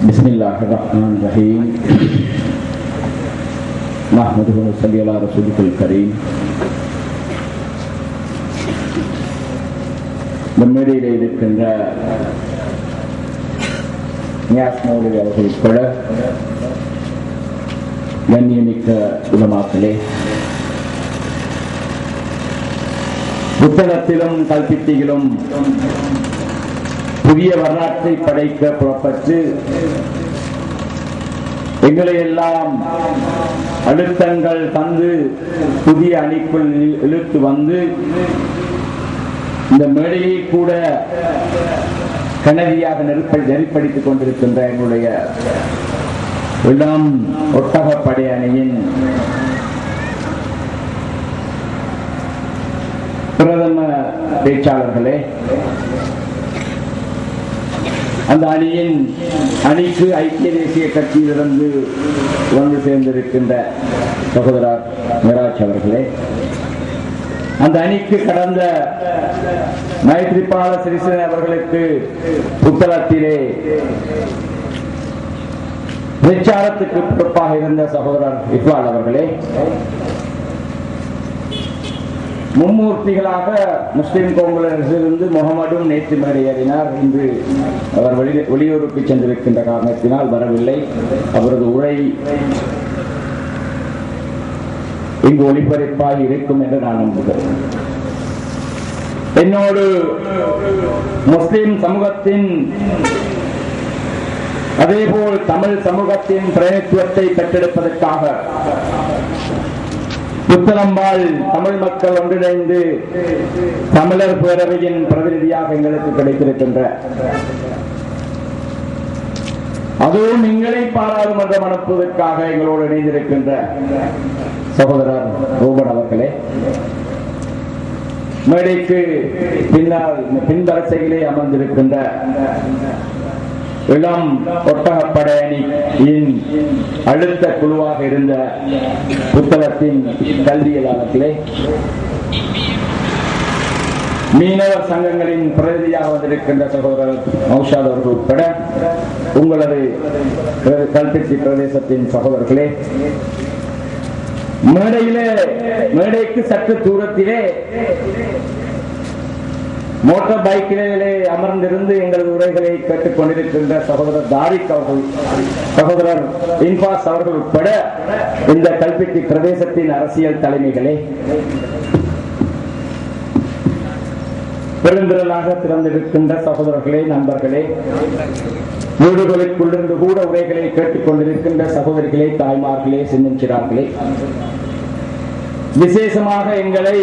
Bismillahirrahmanirrahim. Nahmaduhu wa nusalli ala rasulihil karim. நம்மிடையிலே இருக்கின்ற நியாஸ் மௌலவி அவர்கள் உட்பட கண்ணியமிக்க உலமாக்களே, புத்தகத்திலும் கல்பித்தியிலும் புதிய வரலாற்றை படைக்க புறப்பட்டு எங்களை எல்லாம் அழுத்தங்கள் தந்து புதிய அணிக்குள் இழுத்து வந்து இந்த மேடையை கூட கனவியாக நெருப்படித்துக் கொண்டிருக்கின்ற எங்களுடைய இளம் ஒட்டகப்படை அணியின் பிரதம பேச்சாளர்களே, அந்த அணிக்கு ஐக்கிய தேசிய கட்சியிலிருந்து வந்து சேர்ந்திருக்கின்ற சகோதரர் மிராஜ் அவர்களே, அந்த அணிக்கு கடந்த மைத்ரிபால சிறிசேன அவர்களுக்கு புத்தளத்திலே பிரச்சாரத்துக்கு பொறுப்பாக இருந்த சகோதரர் இக்பால் அவர்களே, மும்மூர்த்திகளாக முஸ்லிம் காங்கிரசிலிருந்து முகமதும் நேற்று மேடையேறினார். இன்று அவர் வெளியூருக்கு சென்றிருக்கின்ற காரணத்தினால் வரவில்லை. அவரது உரை இங்கு ஒளிபரப்பாக இருக்கும் என்று நான் நம்புகிறேன். என்னோடு முஸ்லிம் சமூகத்தின் அதேபோல் தமிழ் சமூகத்தின் பிரதிநிதித்துவத்தை பெற்றெடுப்பதற்காக புத்தளம்பால் தமிழ் மக்கள் ஒன்றிணைந்து தமிழர் பேரவையின் பிரதிநிதியாக எங்களுக்கு கிடைத்திருக்கின்ற, அதுவும் எங்களை பாராளுமன்றம் அனுப்புவதற்காக எங்களோடு இணைந்திருக்கின்ற சகோதரர் ரூபன் அவர்களே, மேடைக்கு பின்னால் பின்வரிசையிலே அமர்ந்திருக்கின்ற இளம் ஒட்டகப்படை அணியின் அழுத்த குழுவாக இருந்த புத்தகத்தின் கல்வியலாளர்களே, மீனவர் சங்கங்களின் பிரதிநிதியாக வந்திருக்கின்ற சகோதரர் மௌஷாத் அவர்கள் உட்பட உங்களது கல்பித்தி பிரதேசத்தின் சகோதரர்களே, மேடைக்கு சற்று தூரத்திலே மோட்டார் பைக்கிலே அமர்ந்திருந்து எங்களது உரைகளை கேட்டுக் கொண்டிருக்கின்ற சகோதரர் தாரிக் அவர்கள், சகோதரர் இன்பாஸ் அவர்கள் உட்பட இந்த கல்பித்தி பிரதேசத்தின் அரசியல் தலைமைகளே, பெருந்திரளாக திறந்திருக்கின்ற சகோதரர்களே, நண்பர்களே, வீடுகளுக்குள்ளிருந்து கூட உரைகளை கேட்டுக் கொண்டிருக்கின்ற சகோதரிகளே, தாய்மார்களே, சின்னஞ்சிறார்களே, விசேஷமாக எங்களை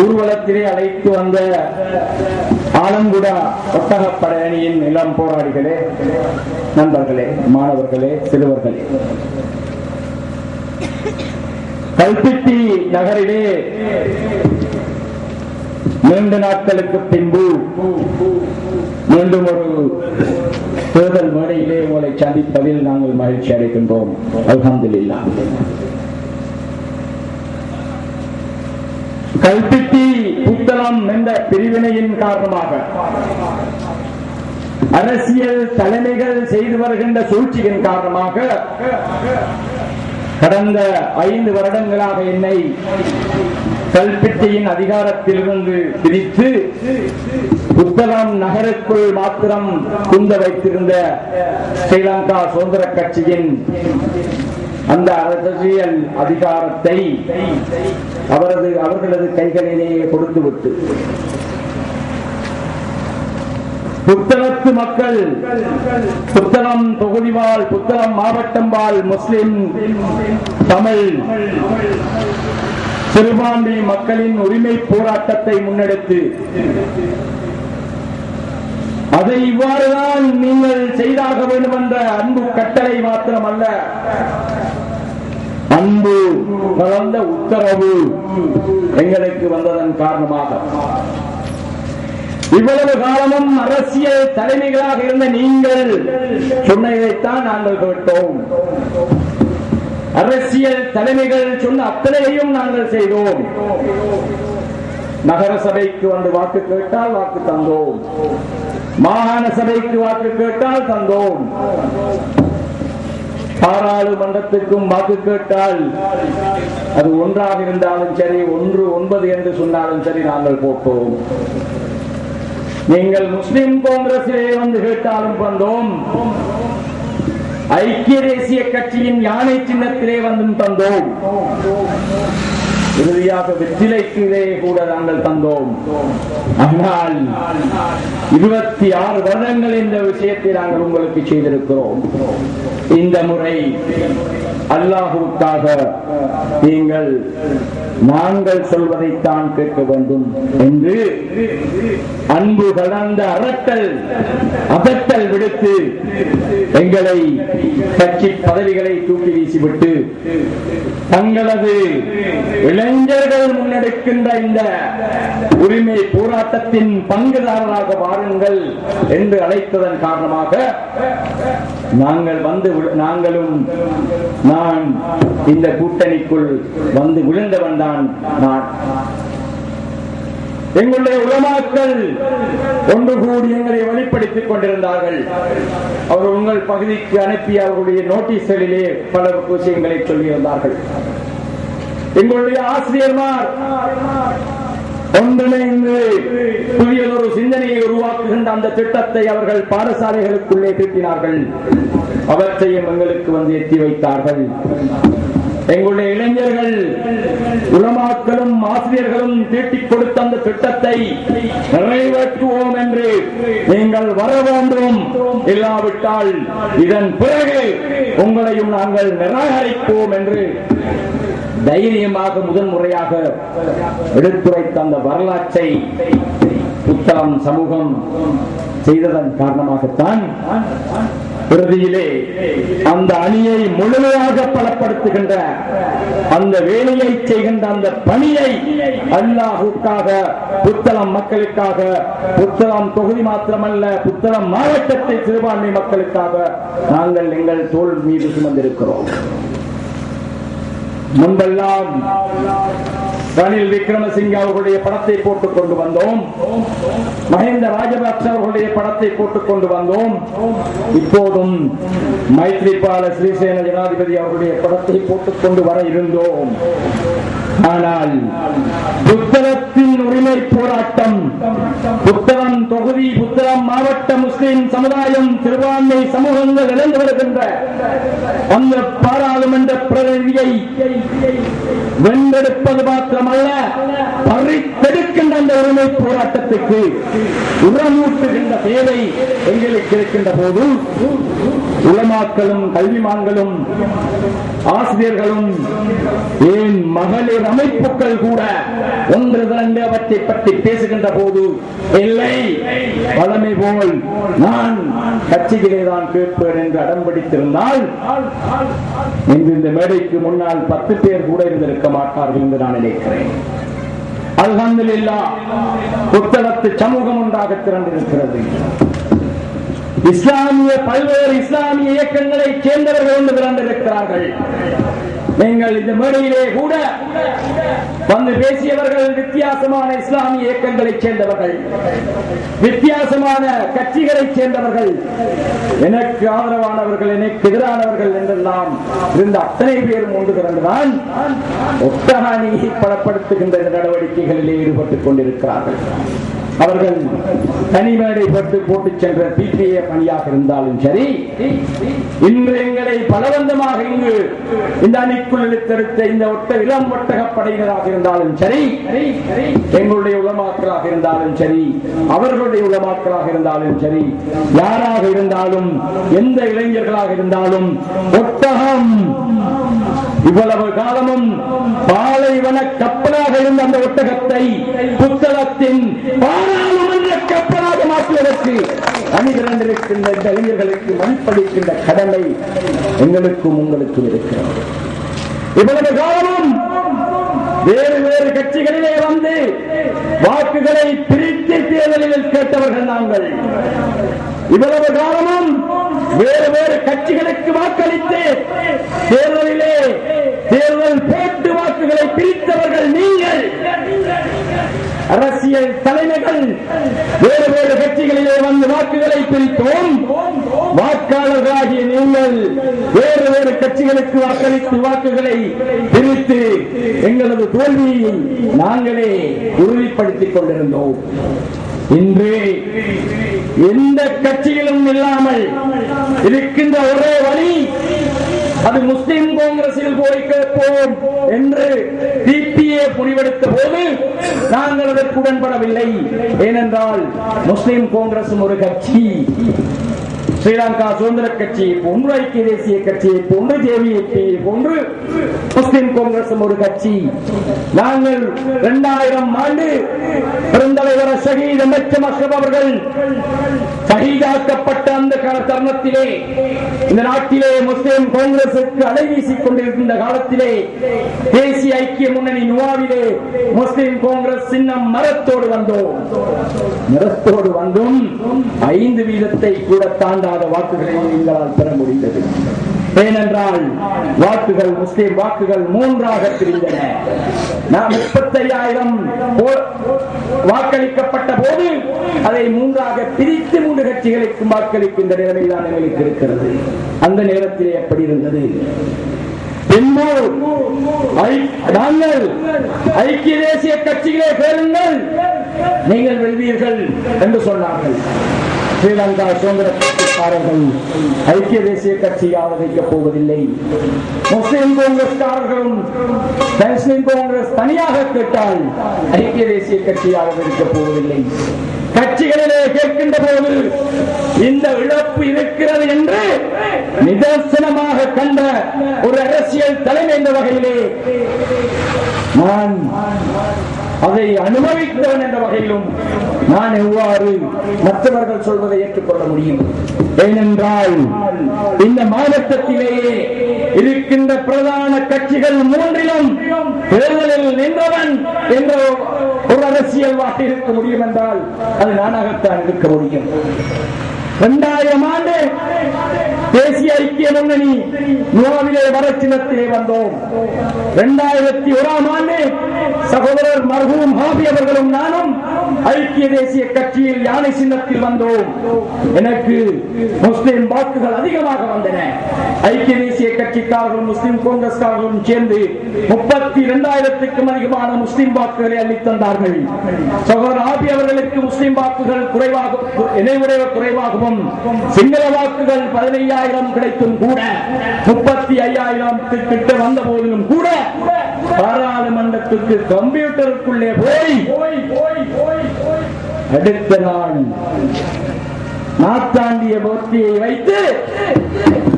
ஊர்வலத்திலே அழைத்து வந்த ஆலங்குடா ஒட்டகப்படை அணியின் இளம் போராளிகளே, நண்பர்களே, மாணவர்களே, சிறுவர்களே, கல்பிட்டி நகரிலே நீண்ட நாட்களுக்கு பின்பு மீண்டும் ஒரு தேர்தல் மேடையிலே உங்களை சந்திப்பதில் நாங்கள் மகிழ்ச்சி அடைகின்றோம். அல்ஹம்துலில்லாஹ். கல்பிட்டி புத்தளம் என்ற பிரிவினையின் காரணமாக அரசியல் தலைமைகள் செய்து வருகின்ற சூழ்ச்சியின் காரணமாக கடந்த 5 வருடங்களாக என்னை கல்பிட்டியின் அதிகாரத்திலிருந்து பிரித்து புத்தளம் நகருக்குள் மாத்திரம் குந்த வைத்திருந்த ஸ்ரீலங்கா சுதந்திர கட்சியின் அந்த அரசியல் அதிகாரத்தை அவர்களது கைகளிலேயே கொடுத்துவிட்டு புத்தளத்து மக்கள், புத்தளம் தொகுதிவாழ், புத்தளம் மாவட்டம் வாழ் முஸ்லிம், தமிழ், சிறுபான்மை மக்களின் உரிமை போராட்டத்தை முன்னெடுத்து அதை இவ்வாறுதான் நீங்கள் செய்தாக வேண்டும் என்ற அன்பு கட்டளை மாத்திரமல்ல, அன்பு கலந்த உத்தரவு எங்களுக்கு வந்ததன் காரணமாக இவ்வளவு காலமும் அரசியல் தலைமைகளாக இருந்த நீங்கள் சொன்னதைத்தான் நாங்கள் கேட்டோம். அரசியல் தலைமைகள் சொன்ன அத்தனையையும் நாங்கள் செய்தோம். நகர சபைக்கு வந்து வாக்கு கேட்டால் வாக்கு தந்தோம், மாகாண சபைக்கு வாக்கு கேட்டால் தந்தோம், பாராளுமன்றத்துக்கும் வாக்கு கேட்டால் அது ஒன்றாக இருந்தாலும் சரி, 1-9 என்று சொன்னாலும் சரி, நாங்கள் போட்டோம். நீங்கள் முஸ்லிம் காங்கிரஸிலே வந்து கேட்டாலும் வந்தோம், ஐக்கிய தேசிய கட்சியின் யானை சின்னத்திலே வந்தும் தந்தோம், இறுதியாக வெற்றிலைக்கிலே கூட நாங்கள் தந்தோம். ஆனால் 26 வருடங்கள் இந்த விஷயத்தை நாங்கள் உங்களுக்கு செய்திருக்கிறோம். இந்த முறை அல்லாஹுக்காக நீங்கள் நாங்கள் சொல்வதைத்தான் கேட்க வேண்டும் என்று அன்பு கலந்த அதட்டல் விடுத்து எங்களை கட்சி பதவிகளை தூக்கி வீசிவிட்டு தங்களது இளைஞர்கள் முன்னெடுக்கின்ற இந்த உரிமை போராட்டத்தின் பங்குதாரராக வாருங்கள் என்று அழைத்ததன் காரணமாக நாங்களும் நான் இந்த கூட்டணிக்குள் வந்து விழுந்தவன் தான் நான். எங்களுடைய உலமாக்கள் ஒன்று கூடி எங்களை வெளிப்படுத்திக் கொண்டிருந்தார்கள். அவர் உங்கள் பகுதிக்கு அனுப்பி அவர்களுடைய நோட்டீஸ்களிலே பல விஷயங்களை சொல்லியிருந்தார்கள். எங்களுடைய ஆசிரியர்மார் ஒன்றிணைந்து புதியதொரு சிந்தனையை உருவாக்குகின்ற அந்த திட்டத்தை அவர்கள் பாடசாலைகளுக்குள்ளே தீட்டினார்கள். அவற்றையும் எங்களுக்கு வந்து எத்தி வைத்தார்கள். எங்களுடைய இளைஞர்கள் உலமாக்களும் ஆசிரியர்களும் தீட்டிக் கொடுத்த அந்த திட்டத்தை நிறைவேற்றுவோம் என்று நீங்கள் வர வேண்டும், இல்லாவிட்டால் இதன் பிறகு உங்களையும் நாங்கள் நிராகரிப்போம் என்று தைரியமாக முதன்முறையாக எடுத்துரைத்த அந்த வரலாற்றை புத்தளம் சமூகம் செய்ததன் காரணமாகத்தான் இறுதியிலே அந்த அணியை முழுமையாக பலப்படுத்துகின்ற அந்த வேலையை செய்கின்ற அந்த பணியை அல்லாஹுக்காக, புத்தளம் மக்களுக்காக, புத்தளம் தொகுதி மாத்திரமல்ல புத்தளம் மாவட்டத்தை சிறுபான்மை மக்களுக்காக நாங்கள் எங்கள் தோள் மீது சுமந்திருக்கிறோம். முன்பெல்லாம் ரணில் விக்ரமசிங்க அவர்களுடைய படத்தை போட்டுக் கொண்டு வந்தோம், மஹிந்த ராஜபக்ஷ அவர்களுடைய படத்தை போட்டுக் கொண்டு வந்தோம். இப்போதும் மைத்ரிபால சிறிசேன ஜனாதிபதி அவர்களுடைய படத்தை போட்டுக் கொண்டு வர இருந்தோம். ஆனால் புத்தளத்தின் உரிமை போராட்டம், புத்தளம் தொகுதி, புத்தளம் மாவட்ட முஸ்லிம் சமுதாயம், சிறுபான்மை சமூகங்கள் இழந்து வருகின்ற அந்த பாராளுமன்ற பிரதிநிதியை வென்றெடுப்பது மாத்திரமல்ல, பறித்தெடுக்கின்ற அந்த உரிமை போராட்டத்துக்கு உரமூட்டுகின்ற தேவை எங்களுக்கு இருக்கின்ற போது உலமாக்களும் கல்விமான்களும் ஆசிரியர்களும் ஏன் மகளிர் அமைப்புகள் கூட ஒன்று திரண்டு அவற்றை பற்றி பேசுகின்ற போது இல்லை, வளமை போல் நான் கட்சிகளே தான் கேட்பேன் என்று அடம்பிடித்திருந்தால் இன்று இந்த மேடைக்கு முன்னால் 10 பேர் கூட இருந்திருக்க மாட்டார்கள் என்று நான் நினைக்கிறேன். அல்ஹம்துலில்லாஹ், புத்தளத்து சமூகம் ஒன்றாக திரண்டிருக்கிறது. பல்வேறு இஸ்லாமிய இயக்கங்களை சேர்ந்தவர்கள் ஒன்று திரண்டிருக்கிறார்கள். நீங்கள் இந்த மேடையிலே கூட வந்து பேசியவர்கள் வித்தியாசமான இஸ்லாமிய இயக்கங்களைச் சேர்ந்தவர்கள், வித்தியாசமான கட்சிகளைச் சேர்ந்தவர்கள், எனக்கு ஆதரவானவர்கள், எனக்கு எதிரானவர்கள் என்றெல்லாம் இருந்த அத்தனை பேரும் ஒன்று திரண்டுதான் ஒட்டகாணியை பலப்படுத்துகின்ற நடவடிக்கைகளிலே ஈடுபட்டுக் கொண்டிருக்கிறார்கள். அவர்கள் தனிமேடை போட்டு சென்ற பிபிஏ பணியாக இருந்தாலும் சரி, இன்று எங்களை பலவந்தமாக இங்கு இந்த அணிக்குள் இழுத்தெடுத்த இந்த இளம் ஒட்டகப்படையினராக இருந்தாலும் சரி, எங்களுடைய உலமாக்களாக இருந்தாலும் சரி, அவர்களுடைய உலமாக்களாக இருந்தாலும் சரி, யாராக இருந்தாலும், எந்த இளைஞர்களாக இருந்தாலும், ஒட்டகம் இவ்வளவு காலமும் பாலைவன கப்பலாக இருந்த அந்த ஒட்டகத்தை புத்தளத்தின் பாராளுமன்ற கப்பலாக மாற்றுவதற்கு அணிதிரண்டிருக்கின்ற இந்த இளைஞர்களுக்கு மதிப்பளிக்கின்ற கடமை எங்களுக்கும் உங்களுக்கும் இருக்கிறது. இவ்வளவு காலமும் வேறு வேறு கட்சிகளிலே வந்து வாக்குகளை பிரித்து தேர்தலில் கேட்டவர்கள் நாங்கள். இவ்வளவு காலமும் வேறு வேறு கட்சிகளுக்கு வாக்களித்து தேர்தலிலே தேர்தல் போட்டு வாக்குகளை பிரித்தவர்கள் நீங்கள். அரசியல் தலைமைகள் வேறு வேறு கட்சிகளிலே வந்து வாக்குகளை பிரித்தோம். வாக்காளர்களாகிய நீங்கள் வேறு வேறு கட்சிகளுக்கு வாக்களித்து வாக்குகளை பிரித்து எங்களது தோல்வியை நாங்களே உறுதிப்படுத்திக் கொண்டிருந்தோம். இன்று எந்த கட்சியிலும் இல்லாமல் இருக்கின்ற ஒரே வழி அது முஸ்லிம் காங்கிரஸில் போய் கேட்போம் என்று டிபிஏ முடிவெடுத்த போது நாங்கள் அதற்கு உடன்படவில்லை. ஏனென்றால் முஸ்லிம் காங்கிரசும் ஒரு கட்சி, ஸ்ரீலங்கா சுதந்திர கட்சியை போன்று, ஐக்கிய தேசிய கட்சியை போன்று, ஜேவிபி போன்று முஸ்லிம் காங்கிரசும் ஒரு கட்சி. நாங்கள் 2000 ஆண்டு பெருந்தலைவர் ஷஹீத் எம்.எச்.எம். அஷ்ரப் அவர்கள் ஷஹீதாக்கப்பட்ட அந்த தருணத்திலே இந்த நாட்டிலே முஸ்லிம் காங்கிரசுக்கு அலை வீசிக் கொண்டிருக்கின்ற காலத்திலே தேசிய ஐக்கிய முன்னணி நுவாவிலே முஸ்லிம் காங்கிரஸ் சின்னம் மரத்தோடு வந்தும் 5% கூட தாண்டாத வாக்குகளை எங்களால் பெற முடிந்தது. ஏனென்றால் வாக்குகள் முஸ்லிம் வாக்குகள் 3ஆக பிரிந்தன. 35,000 வாக்களிக்கப்பட்ட போது அதை 3ஆக பிரித்து 3 கட்சிகளுக்கு வாக்களிக்கின்ற நிலைமைதான் எங்களுக்கு இருக்கிறது. அந்த நேரத்திலே எப்படி இருந்தது? நாங்கள் ஐக்கிய தேசிய கட்சிகளே கேளுங்கள், நீங்கள் வெல்வீர்கள் என்று சொன்னார்கள். ஸ்ரீலங்கா சுதந்திர கட்சிக்காரர்கள் ஐக்கிய தேசிய கட்சியை ஆதரிக்கப் போவதில்லை. முஸ்லிம் காங்கிரஸ்காரர்களும் முஸ்லிம் காங்கிரஸ் தனியாக கேட்டால் ஐக்கிய தேசிய கட்சியை ஆதரிக்கப் போவதில்லை. கட்சிகளிலே கேட்கின்ற போது இந்த இழப்பு இருக்கிறது என்று நிதர்சனமாக கண்ட ஒரு அரசியல் தலைமை என்ற வகையிலே நான் அதை அனுபவித்தவன் என்ற வகையிலும் நான் எவ்வாறு மற்றவர்கள் சொல்வதை ஏற்றுக்கொள்ள முடியும்? ஏனென்றால் இந்த மாவட்டத்திலேயே இருக்கின்ற பிரதான கட்சிகள் 3லும் தேர்தலில் நின்றவன் என்ற ஒரு அரசியல்வாதி இருக்க முடியும் என்றால் அது நானாகத்தான் இருக்க முடியும். 2000 ஆண்டு தேசிய ஐக்கிய முன்னணி நுவாவிலே வரச்சினத்திலே வந்தோம். 2001 ஆண்டு சகோதரர் மர்ஹூம் ஹாபி அவர்களும் நானும் ஐக்கிய தேசிய கட்சியில் யானை சின்னத்தில் வந்தோம். எனக்கு முஸ்லிம் வாக்குகள் அதிகமாக வந்தன. ஐக்கிய தேசிய கட்சிக்காரர்களும் முஸ்லிம் காங்கிரஸ்காரர்களும் சேர்ந்து 32,000க்கும் அதிகமான முஸ்லிம் வாக்குகளை அளித்தந்தார்கள். சகோதரர் ஹாபி அவர்களுக்கு முஸ்லிம் வாக்குகள் குறைவாகவும் சிங்கள வாக்குகள் 15,000 கிடைத்தும் கூட 35,000 கிட்ட வந்த போதிலும் கூட பாராளுமன்றத்துக்கு கம்ப்யூட்டருக்குள்ளே போய் அடுத்த நாள் நாத்தாண்டிய போர்த்தியை வைத்து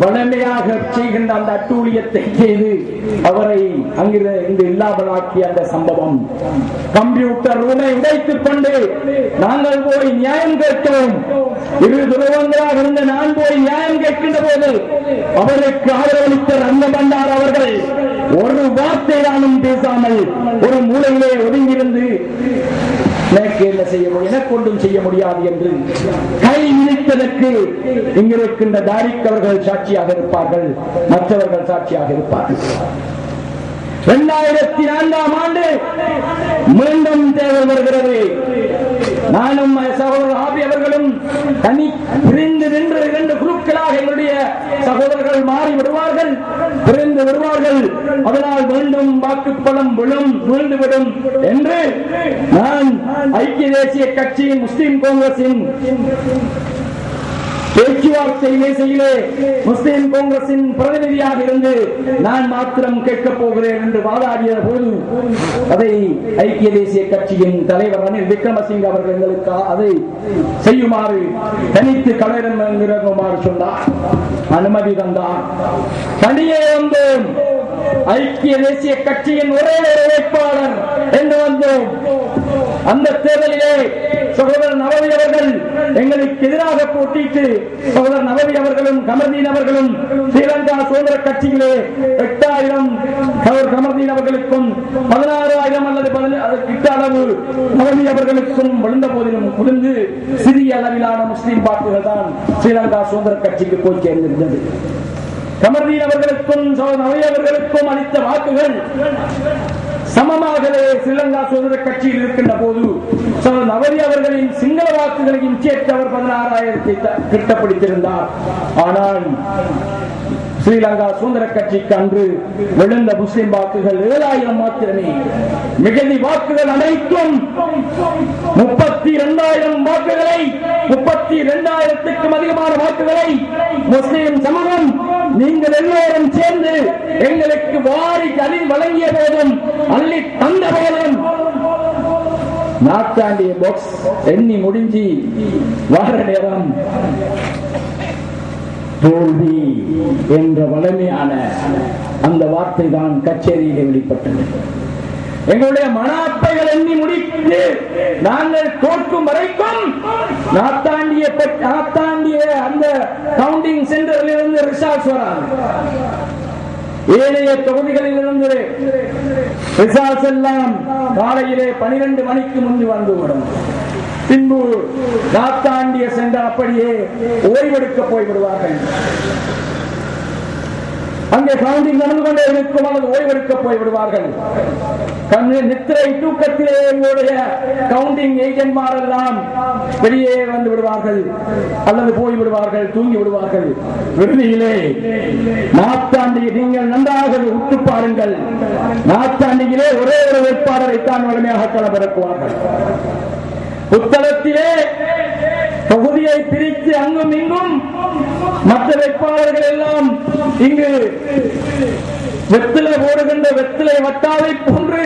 வளமையாக செய்கின்ற அந்த அட்டூழியத்தை செய்து அவரை அங்கிருந்து இல்லாமலாக்கிய அந்த சம்பவம், கம்ப்யூட்டர் ரூமை உடைத்துக் கொண்டு நாங்கள் போய் நியாயம் கேட்டோம். 2 துருவங்களாக இருந்த நான் போய் நியாயம் கேட்கின்ற போது அவருக்கு ஆதரவளித்த ரங்கபண்டார் அவர்கள் ஒரு வார்த்தை தானும் பேசாமல் ஒரு மூலையிலே ஒதுங்கியிருந்து எனக்கு என்ன செய்ய முடியும், எனக்கு ஒன்றும் செய்ய முடியாது என்று கை விரித்ததற்கு இங்கிருக்கின்ற தாரிக் அவர்கள் சாட்சியாக இருப்பார்கள், மற்றவர்கள் சாட்சியாக இருப்பார்கள். 2004 ஆண்டு மீண்டும் தேர்தல் வருகிறது. நானும் சகோதரர் ஆபி அவர்களும் தனி பிரிந்து நின்று 2 குழுக்களாக எங்களுடைய சகோதரர்கள் மாறி விடுவார்கள், பிரிந்து விடுவார்கள். அதனால் மீண்டும் வாக்குப்பலம் வீழ்ந்துவிடும் என்று நான் ஐக்கிய தேசிய கட்சியின் முஸ்லிம் காங்கிரசின் பேச்சுவார்த்தை மேசையிலே முஸ்லிம் காங்கிரசின் பிரதிநிதியாக இருந்து நான் மாத்திரம் கேட்கப் போகிறேன் என்று வாதாடிய போது அதை ஐக்கிய தேசிய கட்சியின் தலைவர் ரணில் விக்ரமசிங்க அவர்கள் எங்களுக்கு அதை செய்யுமாறு தனித்து களமிறங்குமாறு சொன்னார். அனுமதி தந்தார். தனியே வந்தோம். ஐக்கிய தேசிய கட்சியின் ஒரே வேட்பாளர் என்று வந்தோம். அந்த தேர்தலிலே சகோதரர் நவவி அவர்கள் எங்களுக்கு எதிராக போட்டிட்டு சகோதரர் நவவி அவர்களும் கமர்தீன் அவர்களும் ஸ்ரீலங்கா சுதந்திர கட்சியிலே 8,000 கமர்தீன் அவர்களுக்கும் 16,000 அல்லது அதற்கு அளவு நவவி அவர்களுக்கும் விழுந்த போதிலும் குறைந்து சிறிய அளவிலான முஸ்லிம் வாக்குகள் தான் ஸ்ரீலங்கா சுதந்திர கட்சிக்கு போய் சேர்ந்திருந்தது. கமர்தீன் அவர்களுக்கும் நவவி அவர்களுக்கும் அளித்த வாக்குகள் சமமாகவே ஸ்ரீலங்கா சுதந்திர கட்சியில் இருக்கின்ற போது நவரி அவர்களின் சிங்கள வாக்குகளையும் சேர்த்து அவர் 16,000 கிட்டப்படுத்தியிருந்தார். ஆனால் ஸ்ரீலங்கா சுதந்திர கட்சிக்கு அன்று விழுந்த முஸ்லிம் வாக்குகள் 7,000 மாத்திரமே. மிகுதி வாக்குகள் அனைத்தும் 32,000 வாக்குகளை, 32,000க்கும் அதிகமான வாக்குகளை முஸ்லிம் சமூகம் நீங்கள் எல்லோரும் சேர்ந்து எங்களுக்கு வாரி அள்ளி வழங்கிய போதும், அள்ளி தந்த போதும், நாட்டாண்டிய பாக்ஸ் எண்ணி முடிஞ்சி வார நேரம் தோல்வி என்ற வலிமையான அந்த வார்த்தை தான் கச்சேரியிலே வெளிப்பட்டது. எங்களுடைய மனாப்பைகள் எண்ணி முடித்து நாங்கள் தோற்கும் வரைக்கும் நாத்தாண்டிய அந்த கவுண்டிங் சென்டரில் இருந்து ரிசார்ட்ஸ் வராது. ஏனைய தொகுதிகளில் இருந்து ரிசார்ட்ஸ் எல்லாம் காலையிலே 12 மணிக்கு முன்பு வந்துவிடும். பின்பு நாத்தாண்டிய சென்ற அப்படியே ஓய்வெடுக்க போய்விடுவார்கள். அங்கே கவுண்டிங் நடந்து கொண்டே இருக்கும் அல்லது ஓய்வெடுக்க போய்விடுவார்கள். நித்திரை தூக்கத்திலே எங்களுடைய கவுண்டிங் ஏஜென்ட்மார் எல்லாம் வெளியே வந்து விடுவார்கள் அல்லது போய்விடுவார்கள், தூங்கி விடுவார்கள். விடுதியிலே நாத்தாண்டியை நீங்கள் நன்றாக உற்று பாருங்கள். நாத்தாண்டியிலே ஒரே ஒரு வேட்பாளரைத்தான் வலிமையாக களமிறக்குவார்கள். புத்தளத்திலே தொகுதியை பிரித்து அங்கும் இங்கும் மற்ற வேட்பாளர்கள் எல்லாம் இங்கு வெற்றிலை போடுகின்ற வெற்றிலை வட்டாவை போன்று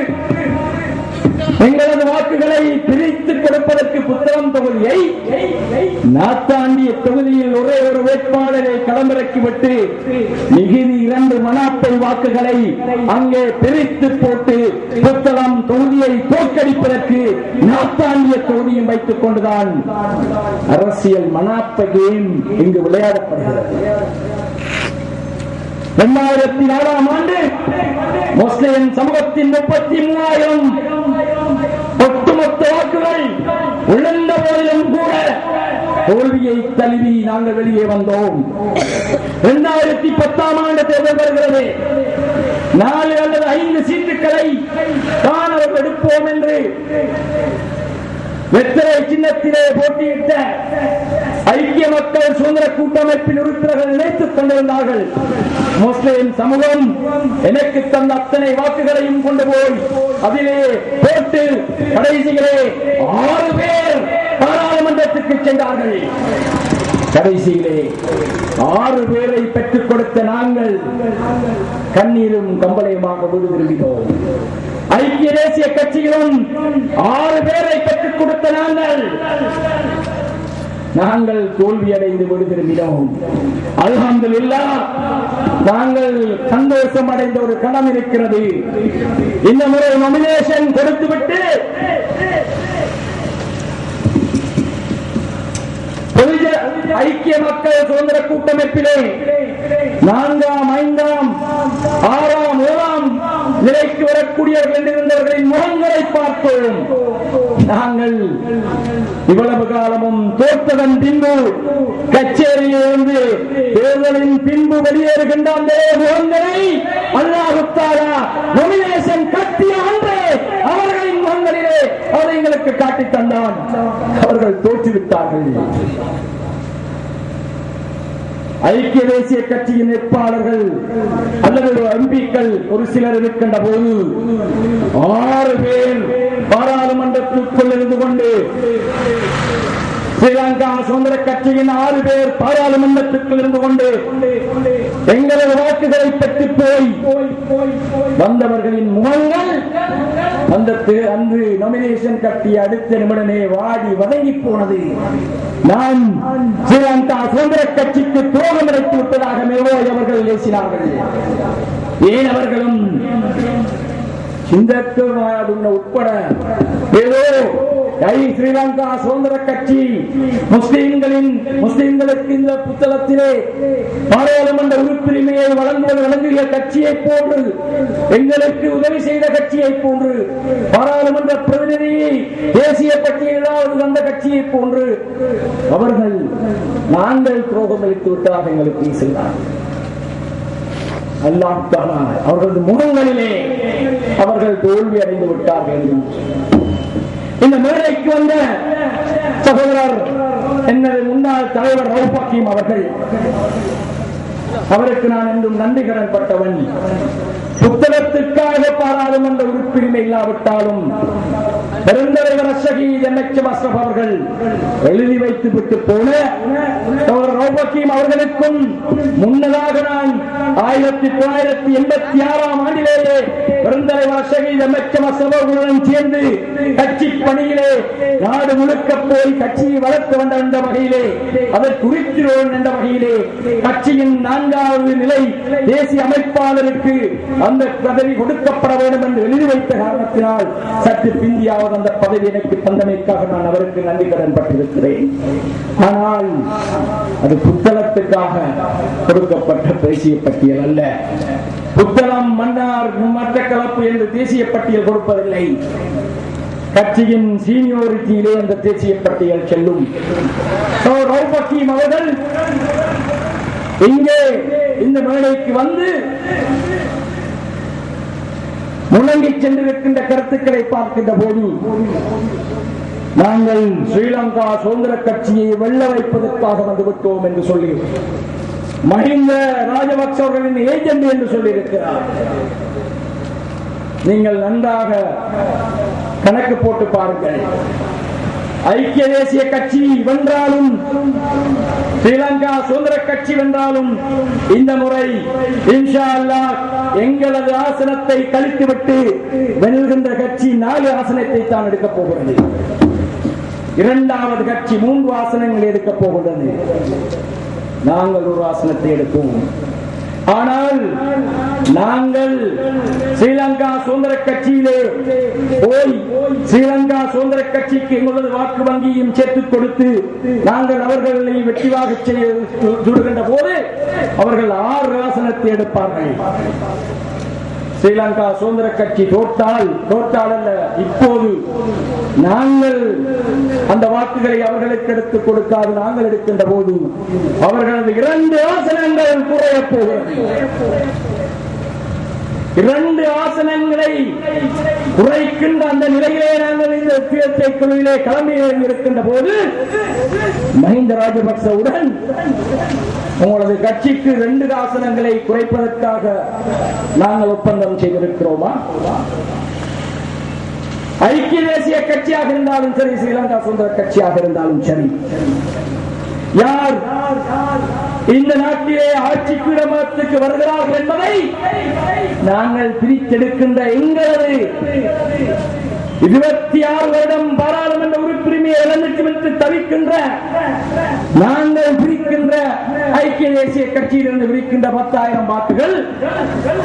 எங்களது வாக்குகளை பிரித்து கொடுப்பதற்கு புத்தளம் தொகுதியை நாத்தாண்டிய தொகுதியில் ஒரே ஒரு வேட்பாளரை களமிறக்கிவிட்டு மிகுதி 2 மனாப்பை வாக்குகளை அங்கே பிரித்து போட்டு புத்தளம் தொகுதியை தோற்கடிப்பதற்கு நாத்தாண்டிய தொகுதியும் வைத்துக் கொண்டுதான் அரசியல் மனாப்ப கேம் இங்கு விளையாடப்படுகிறது. 2004ஆம் ஆண்டு முஸ்லிம் சமூகத்தின் 33,000 ஒட்டுமொத்த வாக்குகள் விழுந்த போதிலும் கூட தோல்வியை தழுவி நாங்கள் வெளியே வந்தோம். 2010ஆம் ஆண்டு தேர்தல் வருகிறது. 4 அல்லது 5 சீட்டுகளை தான் அவர்கள் எடுப்போம் என்று வெற்றிலை சின்னத்திலே போட்டியிட்ட ஐக்கிய மக்கள் சுதந்திர கூட்டமைப்பின் உறுப்பினர்கள் நினைத்துக் கொண்டிருந்தார்கள். முஸ்லிம் சமூகம் எனக்கு தந்த அத்தனை வாக்குகளையும் கொண்டு போய் அதிலே போட்டு கடைசியிலே 6 பேர் பாராளுமன்றத்திற்கு சென்றார்கள். கடைசியிலே 6 பேரை பெற்றுக் கொடுத்த நாங்கள் கண்ணீரும் கம்பளையுமாக வீடு திரும்பினோம். ஐக்கிய தேசிய கட்சியிலும் 6 பேரை பெற்றுக் கொடுத்த நாங்கள் தோல்வியடைந்து வீடு திரும்பினோம். அல்ஹம்துலில்லாஹ், நாங்கள் சந்தோஷம் அடைந்த ஒரு கணம் இருக்கிறது. இந்த முறை நாமினேஷன் கொடுத்துவிட்டு ஐக்கிய மக்கள் சுதந்திர கூட்டமைப்பிலே 4ஆம் 5ஆம் 6ஆம் 7ஆம் நிலைக்கு வரக்கூடியவர்கள் என்றிருந்தவர்களின் முகங்களை பார்த்தோம். நாங்கள் இவ்வளவு காலமும் தோற்றதன் பின்பு கச்சேரியிலிருந்து தேர்தலின் பின்பு வெளியேறுகின்ற அந்த முகங்களை அல்லாஹ் தஆலா நாமினேஷன் கட்டிய அன்றே அவர்களின் முகங்களிலே அதை எங்களுக்கு காட்டித் தந்தான். அவர்கள் தோற்றுவிட்டார்கள். ஐக்கிய தேசிய கட்சியின் வேட்பாளர்கள் அல்லது எம்பிக்கள் ஒரு சிலர் இருக்கின்ற போது 6 பேர் பாராளுமன்றத்திற்குள் இருந்து கொண்டு ஸ்ரீலங்கா சுதந்திர கட்சியின் 6 பேர் பாராளுமன்றத்திற்குள் இருந்து கொண்டு எங்களது வாக்குகளை பெற்று போய் வந்தவர்களின் முகங்கள் அன்று நாமினேஷன் கட்டி அடுத்த நிமிடமே வாடி வதங்கி போனது. நான் ஸ்ரீலங்கா சுதந்திர கட்சிக்கு துரோகம் இழைத்து விட்டதாக மேலோய் அவர்கள் பேசினார்கள். ஏன் அவர்களும் உட்பட ஏதோ ஸ்ரீலங்கா சுதந்திர கட்சி முஸ்லிம்களுக்கு இந்த புத்தளத்திலே பாராளுமன்ற உறுப்புரிமையை வழங்கிய கட்சியை போன்று, எங்களுக்கு உதவி செய்த கட்சியை போன்று, பாராளுமன்ற பிரதிநிதியை தேசிய பட்டியலாவது வந்த கட்சியை போன்று அவர்கள் நாங்கள் துரோகம் அளித்து விட்டதாக எங்களுக்கு செய்தார்கள். அல்லாஹ் தஆலா அவர்களது முகங்களிலே அவர்கள் தோல்வி அடைந்து விட்டார்கள். இந்த மேடைக்கு வந்த சகோதரர் என்னது முன்னாள் தலைவர் ரவுப் ஹக்கீம் அவர்கள், அவருக்கு நான் என்றும் நன்றி கடன் பட்டவன். புத்தகத்திற்காக பாராளுமன்ற உறுப்பினர் இல்லாவிட்டாலும் பெருந்தலைவர் ஷஹீத் எம்.எச். அஷ்ரப் அவர்கள் எழுதி வைத்து விட்டு போன ரவுப் ஹக்கீம் அவர்களுக்கும் முன்னதாக நான் 1986 ஆண்டிலேயே பெருந்தலைவர் ஷஹீத் எம்.எச். அஷ்ரப் அவர்களுடன் சேர்ந்து கட்சி பணியிலே நாடு முழுக்க போய் கட்சியை வளர்த்து வந்த என்ற வகையிலே, அதற்கு உரித்திரோன் என்ற வகையிலே கட்சியின் 4வது நிலை தேசிய அமைப்பாளருக்கு அந்த பதவி கொடுக்கப்பட வேண்டும் என்று எழுதி வைத்த காரணத்தினால் சற்று பிந்தியாவது அந்த பதவி எனக்கு தந்தமைக்காக நான் அவருக்கு நன்றி கடன் பட்டிருக்கிறேன். ஆனால் அது புத்தகத்துக்காக கொடுக்கப்பட்ட தேசிய பட்டியல் அல்ல. புத்தகம், மன்னார், மட்டக்களப்பு என்று தேசிய பட்டியல் கொடுப்பதில்லை. கட்சியின் சீனியோரிட்டியிலே அந்த தேசிய பட்டியல் செல்லும். ரவுப் ஹக்கீம் அவர்கள் இங்கே இந்த மேடைக்கு வந்து முழங்கி சென்றிருக்கின்ற கருத்துக்களை பார்க்கின்ற போது நாங்கள் ஸ்ரீலங்கா சுதந்திர கட்சியை வெல்ல வைப்பதற்காக வந்துவிட்டோம் என்று சொல்லி மஹிந்த ராஜபக்ஷ அவர்களின் ஏஜென்ட் என்று சொல்லியிருக்கிறார். நீங்கள் நன்றாக கணக்கு போட்டு பாருங்கள். ஐக்கிய தேசிய கட்சி வென்றாலும், ஸ்ரீலங்கா சுதந்திர கட்சி வென்றாலும், இந்த முறை இன்ஷா அல்லாஹ் எங்களது ஆசனத்தை கழித்துவிட்டு வெல்கின்ற கட்சி 4 ஆசனத்தை தான் எடுக்கப் போகிறது. இரண்டாவது கட்சி 3 ஆசனங்கள் எடுக்கப் போகிறது. நாங்கள் ஒரு ஆசனத்தை எடுப்போம். ஆனால் நாங்கள் ஸ்ரீலங்கா சுதந்திர கட்சியிலே போய் ஸ்ரீலங்கா சுதந்திர கட்சிக்கு எங்களது வாக்கு வங்கியும் சேர்த்துக் கொடுத்து நாங்கள் அவர்களை வெற்றிவாக சுடுகின்ற போது அவர்கள் 6 ஆசனத்தை எடுப்பார்கள். ஸ்ரீலங்கா சுதந்திர கட்சி தோற்றால் அல்ல, இப்போது நாங்கள் அந்த வாக்குகளை அவர்களுக்கு எடுத்துக் கொடுக்காது நாங்கள் எடுக்கின்ற போது அவர்களது 2 ஆசனங்கள் குறையப் போகிறது. 2 ஆசனங்களை குறைக்கின்ற அந்த நிலையிலே நாங்கள் இந்த சுயேட்சை குழுவிலே கிளம்பியில் இருக்கின்ற போது மஹிந்த ராஜபக்சவுடன் உங்களது கட்சிக்கு 2 ஆசனங்களை குறைப்பதற்காக நாங்கள் ஒப்பந்தம் செய்திருக்கிறோமா? ஐக்கிய தேசிய கட்சியாக இருந்தாலும் சரி, ஸ்ரீலங்கா சுதந்திர கட்சியாக இருந்தாலும் சரி, யார் இந்த நாட்டிலே ஆட்சிக்கு இடமத்துக்கு வருகிறார்கள் என்பதை நாங்கள் பிரித்தெடுக்கின்ற எங்களது 26 வருடம் பாராளுமன்ற உறுப்பினரை இழந்துவிட்டு தவிக்கின்ற நாங்கள் பிரிக்கின்ற ஐக்கிய தேசிய கட்சியிலிருந்து பிரிக்கின்ற 10,000 வாக்குகள்,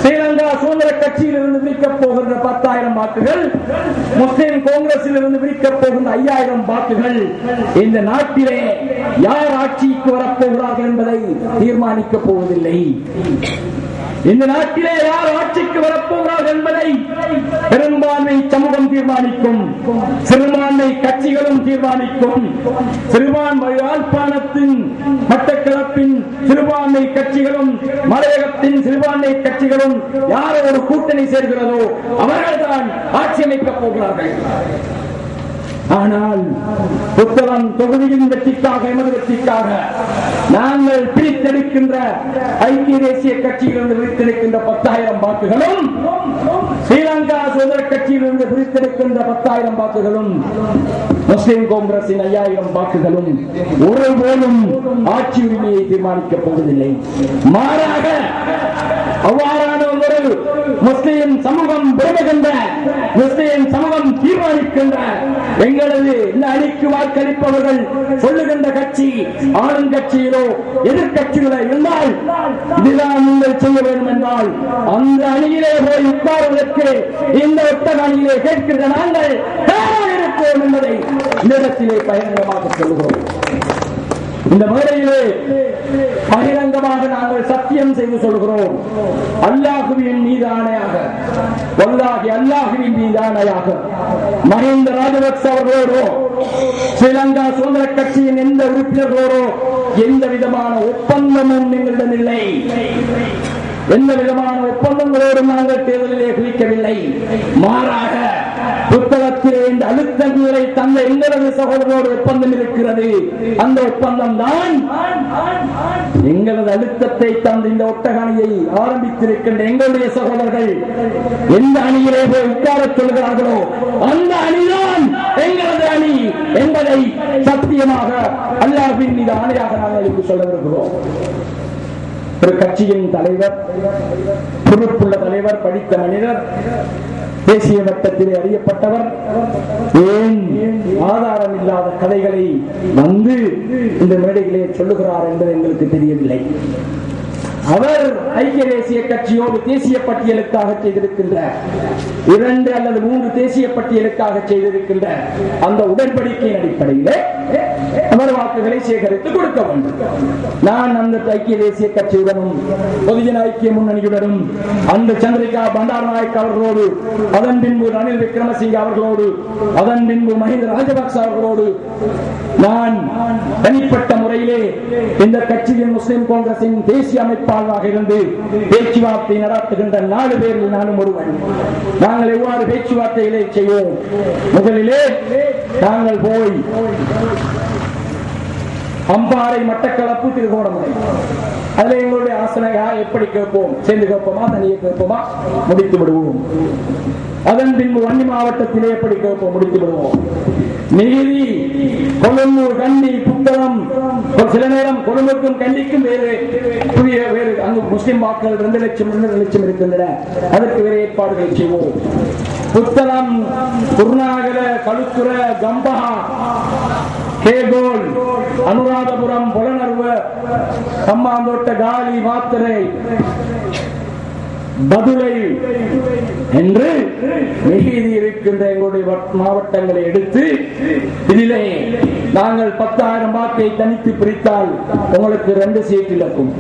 ஸ்ரீலங்கா சுதந்திர கட்சியிலிருந்து பிரிக்கப் போகின்ற 10,000 வாக்குகள், முஸ்லிம் காங்கிரஸில் இருந்து பிரிக்கப் போகின்ற 5,000 வாக்குகள் இந்த நாட்டிலே யார் ஆட்சிக்கு வரப்போகிறார்கள் என்பதை தீர்மானிக்கப் போவதில்லை. இந்த நாட்டிலே யார் ஆட்சிக்கு வரப்போகிறார்கள் என்பதை பெரும்பான்மை சமூகம் தீர்மானிக்கும், சிறுபான்மை கட்சிகளும் தீர்மானிக்கும். சிறுபான்மை யாழ்ப்பாணத்தின் மட்டக்களப்பின் சிறுபான்மை கட்சிகளும் மலையகத்தின் சிறுபான்மை கட்சிகளும் யார் ஒரு கூட்டணி சேர்கிறதோ அவர்கள்தான் ஆட்சி அமைக்கப் போகிறார்கள். ஆனால் புத்தகம் தொகுதியின் வெற்றிக்காக, எமது வெற்றிக்காக நாங்கள் பிரித்தெடுக்கின்ற ஐக்கிய தேசிய கட்சியிலிருந்து பிரித்தெடுக்கின்ற 10,000 வாக்குகளும், ஸ்ரீலங்கா சுதந்திர கட்சியிலிருந்து பிரித்தெடுக்கின்ற 10,000 வாக்குகளும், முஸ்லிம் காங்கிரசின் 5,000 வாக்குகளும் ஒருபோதும் ஆட்சி உரிமையை தீர்மானிக்கப் போவதில்லை. மாறாக அவ்வாறான ஒரு முஸ்லிம் சமூகம் விரும்புகின்ற, முஸ்லிம் சமூகம் தீர்மானிக்கின்ற எங்களது இந்த அணிக்கு வாக்களிப்பவர்கள் சொல்லுகின்ற கட்சி ஆளுங்கட்சியிலோ எதிர்கட்சிகளோ இருந்தால் இதுதான் நீங்கள் செய்ய வேண்டும் என்றால் அந்த அணியிலே போய் உட்காருவதற்கு இந்த ஒட்டக அணியிலே கேட்கின்ற நாங்கள் இருப்போம் என்பதை இந்த இடத்திலே பகிரங்கமாக சொல்கிறோம். இந்த மேடையிலே பகிரங்கமாக நாங்கள் சத்தியம் செய்து சொல்கிறோம். அல்லாஹுவின் மீது ஆணையாக, வல்லாஹி அல்லாஹுவின் மீது ஆணையாக, மஹிந்த ராஜபக்ச அவர்களோடோ ஸ்ரீலங்கா சுதந்திர கட்சியின் எந்த உறுப்பினர்களோடோ எந்த விதமான ஒப்பந்தமும் எங்களிடம் இல்லை. எந்த விதமான ஒப்பந்தங்களோடும் நாங்கள் தேர்தலிலே குவிக்கவில்லை. மாறாக புத்தகத்திலே இந்த அழுத்தங்களை தந்த எங்களது சகோதரோடு ஒப்பந்தம் இருக்கிறது. அந்த ஒப்பந்தம் தான் எங்களது அழுத்தத்தை தந்த இந்த ஒட்டக அணியை ஆரம்பித்திருக்கின்ற எங்களுடைய சகோதரர்கள் எந்த அணியிலே போய் உட்கார சொல்கிறார்களோ அந்த அணிதான் எங்களது அணி என்பதை சத்தியமாக அல்லாஹ்வின் மீது ஆணையாக நாங்கள் இங்கு சொல்ல விரும்புகிறோம். ஒரு கட்சியின் தலைவர், பொறுப்புள்ள தலைவர், படித்த மனிதர், தேசிய வட்டத்திலே அறியப்பட்டவர் ஏன் ஆதாரம் இல்லாத கதைகளை வந்து இந்த மேடைகளே சொல்லுகிறார் என்பது எங்களுக்கு தெரியவில்லை. அவர் ஐக்கிய தேசிய கட்சியோடு தேசிய பட்டியலுக்காக செய்திருக்கின்ற 2 அல்லது 3 தேசிய பட்டியலுக்காக செய்திருக்கின்ற அந்த உடன்படிக்கையின் அடிப்படையிலே அவர் வாக்குகளை சேகரித்து கொடுக்க வேண்டும். நான் அந்த ஐக்கிய தேசிய கட்சியுடனும் பொதுஜன ஐக்கிய முன்னணியுடனும் அந்த சந்திரிகா பண்டாரநாயக் அவர்களோடு, அதன் பின்பு ரணில் விக்ரமசிங்க அவர்களோடு, அதன் பின்பு மஹிந்த ராஜபக்ச அவர்களோடு நான் தனிப்பட்ட முறையிலே இந்த கட்சியின் முஸ்லிம் காங்கிரசின் தேசிய அமைப்பாளராக இருந்து பேச்சுவார்த்தை நடத்துகின்ற 4 பேரில் நானும் ஒருவன். நாங்கள் எவ்வாறு பேச்சுவார்த்தைகளை செய்வோம்? முதலிலே நாங்கள் போய் அம்பாறை, மட்டக்களப்பு, திருகோணமலை, அதில் எங்களுடைய ஆசனையா எப்படி கேட்போம்? சேர்ந்து கேட்போமா, தனியே கேட்போமா? முடித்து விடுவோம். அதன் பின்பு வன்னி மாவட்டத்திலே எப்படி கேட்போம்? முடித்து விடுவோம். நீதி கொழும்பூர், கண்டி, புத்தளம், சில நேரம் கொழும்புக்கும் கண்டிக்கும் வேறு அங்கு முஸ்லிம் வாக்குகள் 2 லட்சம் 2.5 லட்சம் இருக்கின்றன. அதற்கு வேறு ஏற்பாடுகளை செய்வோம். புத்தளம், குருநாகல, களுத்துற, கம்பஹா, கேகோல், அனுராதபுரம், பொலனர்வ, கம்மாந்தோட்ட, காலி, மாத்திரை, பதுளை என்று மிகுதி இருக்கின்ற எங்களுடைய மாவட்டங்களை எடுத்து இதிலே நாங்கள் 10,000 வாக்கை தனித்து பிரித்தால் உங்களுக்கு 2 சீட் இழக்கும்.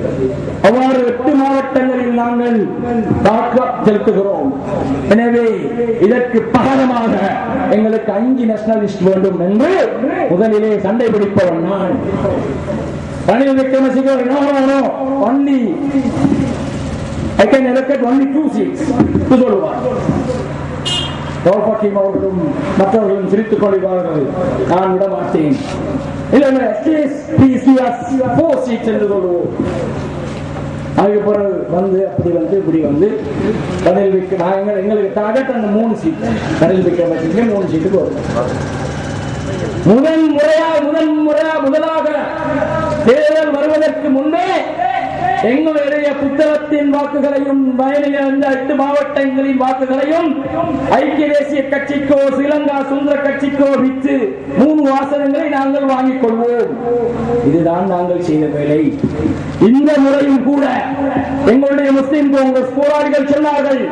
அவ்வாறு 8 மாவட்டங்களில் நாங்கள் வாக்கு செலுத்துகிறோம். எனவே இதற்கு பகரமாக எங்களுக்கு 5 நேஷனலிஸ்ட் வேண்டும் என்று முதலிலே சண்டை பிடிப்பவன் நான். Ranil Wickremesinghe only I can allocate only 2 seats to சொல்லுவார். தௌஃபீக் அவர்களும் மற்றவர்களும் சிரித்துக் கொள்வார்கள். நான் விட மாட்டேன். இல்லை, please give us 4 seats என்று சொல்லுவோம். அதுக்கு பிறகு வந்து அப்படி வந்து இப்படி வந்து ரணில் விக்ரமசிங்க எங்களுக்கு டார்கெட் அந்த 3 சீட். ரணில் விக்ரமசிங்க 3 சீட்டுக்கு வரும். முதலாக தேர்தல் வருவதற்கு முன்னே எங்களுடைய புத்தகத்தின் வாக்குகளையும் வயலில் இருந்த 8 மாவட்டங்களின் வாக்குகளையும் ஐக்கிய தேசிய கட்சிக்கோ ஸ்ரீலங்கா சுதந்திர கட்சிக்கோ விற்று 3 ஆசனங்களை நாங்கள் வாங்கிக் கொள்வோம். இதுதான் நாங்கள் செய்த வேலை. இந்த முறையும் கூட எங்களுடைய முஸ்லிம் காங்கிரஸ் போராளிகள் சொன்னார்கள்,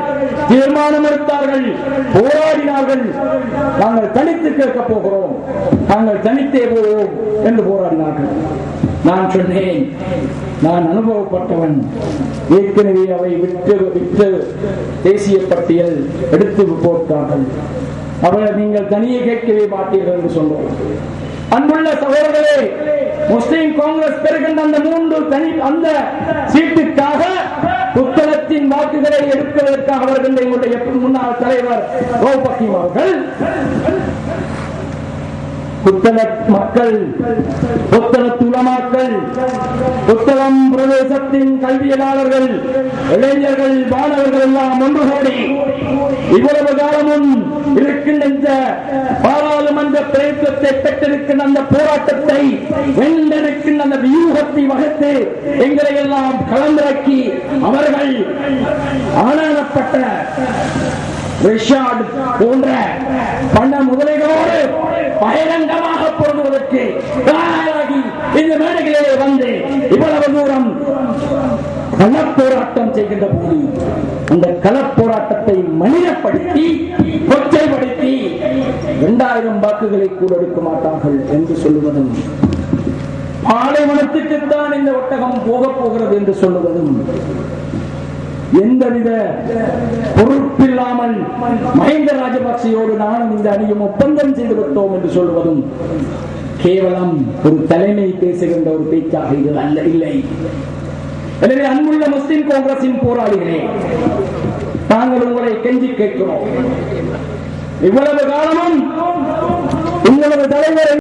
தீர்மானம் எடுத்தார்கள், போராடினார்கள். நாங்கள் தனித்து கேட்கப் போகிறோம், நாங்கள் தனித்தே போவோம் என்று போராடினார்கள். நான் சொன்னேன், நான் அனுபவப்பட்டவன். ஏற்கனவே அவை விற்று தேசிய பட்டியல் எடுத்து போட்டார்கள். அவர்கள் நீங்கள் தனியே கேட்கவே மாட்டீர்கள் என்று சொன்னோம். அன்புள்ள சகோதரர்களே, முஸ்லிம் காங்கிரஸ் பெறுகின்ற அந்த 3 அந்த சீட்டுக்காக புத்தகத்தின் வாக்குகளை எடுப்பதற்காக அவர்கள் எங்களுடைய முன்னாள் தலைவர் தௌஃபீக் அவர்கள் புத்தளம் மக்கள், புத்தளத்து உலமாக்கள், புத்தளம் பிரதேசத்தின் கல்வியலாளர்கள், இளைஞர்கள், மாணவர்கள் எல்லாம் ஒன்று கூடி இவ்வளவு காலமும் இருக்கின்ற பாராளுமன்ற பிரேதத்தை பெற்றிருக்கின்ற அந்த போராட்டத்தை வென்றெடுக்கின்ற அந்த வியூகத்தை வகுத்து எங்களை எல்லாம் கலந்திறக்கி அவர்கள் ஆனானப்பட்ட ரிஷாட் போன்ற பண முதலைகளோடு பகிரங்கமாக பொருந்துவதற்கு தயாராகி இந்த மேடைகளிலே வந்து இவ்வளவு தூரம் களப்போராட்டம் செய்கின்ற போது அந்த களப்போராட்டத்தை மனிதப்படுத்தி கொச்சைப்படுத்தி 2000 வாக்குகளை கூட எடுக்க மாட்டார்கள் என்று சொல்லுவதும், பாலைவனத்துக்குத்தான் இந்த ஒட்டகம் போகப் போகிறது என்று சொல்லுவதும், எந்தவித பொறுப்பில்லாமல் மஹிந்த ராஜபக்சையோடு நானும் இந்த அணியும் ஒப்பந்தம் செய்து விட்டோம் என்று சொல்வதும் கேவலம் ஒரு தலைமை பேசுகின்ற ஒரு பேச்சாக இது அல்ல. இல்லை, எனவே அன்புள்ள முஸ்லிம் காங்கிரசின் போராளிகளே, நாங்கள் உங்களை கெஞ்சி கேட்கிறோம். இவ்வளவு காலமும் உங்களது தலைவரை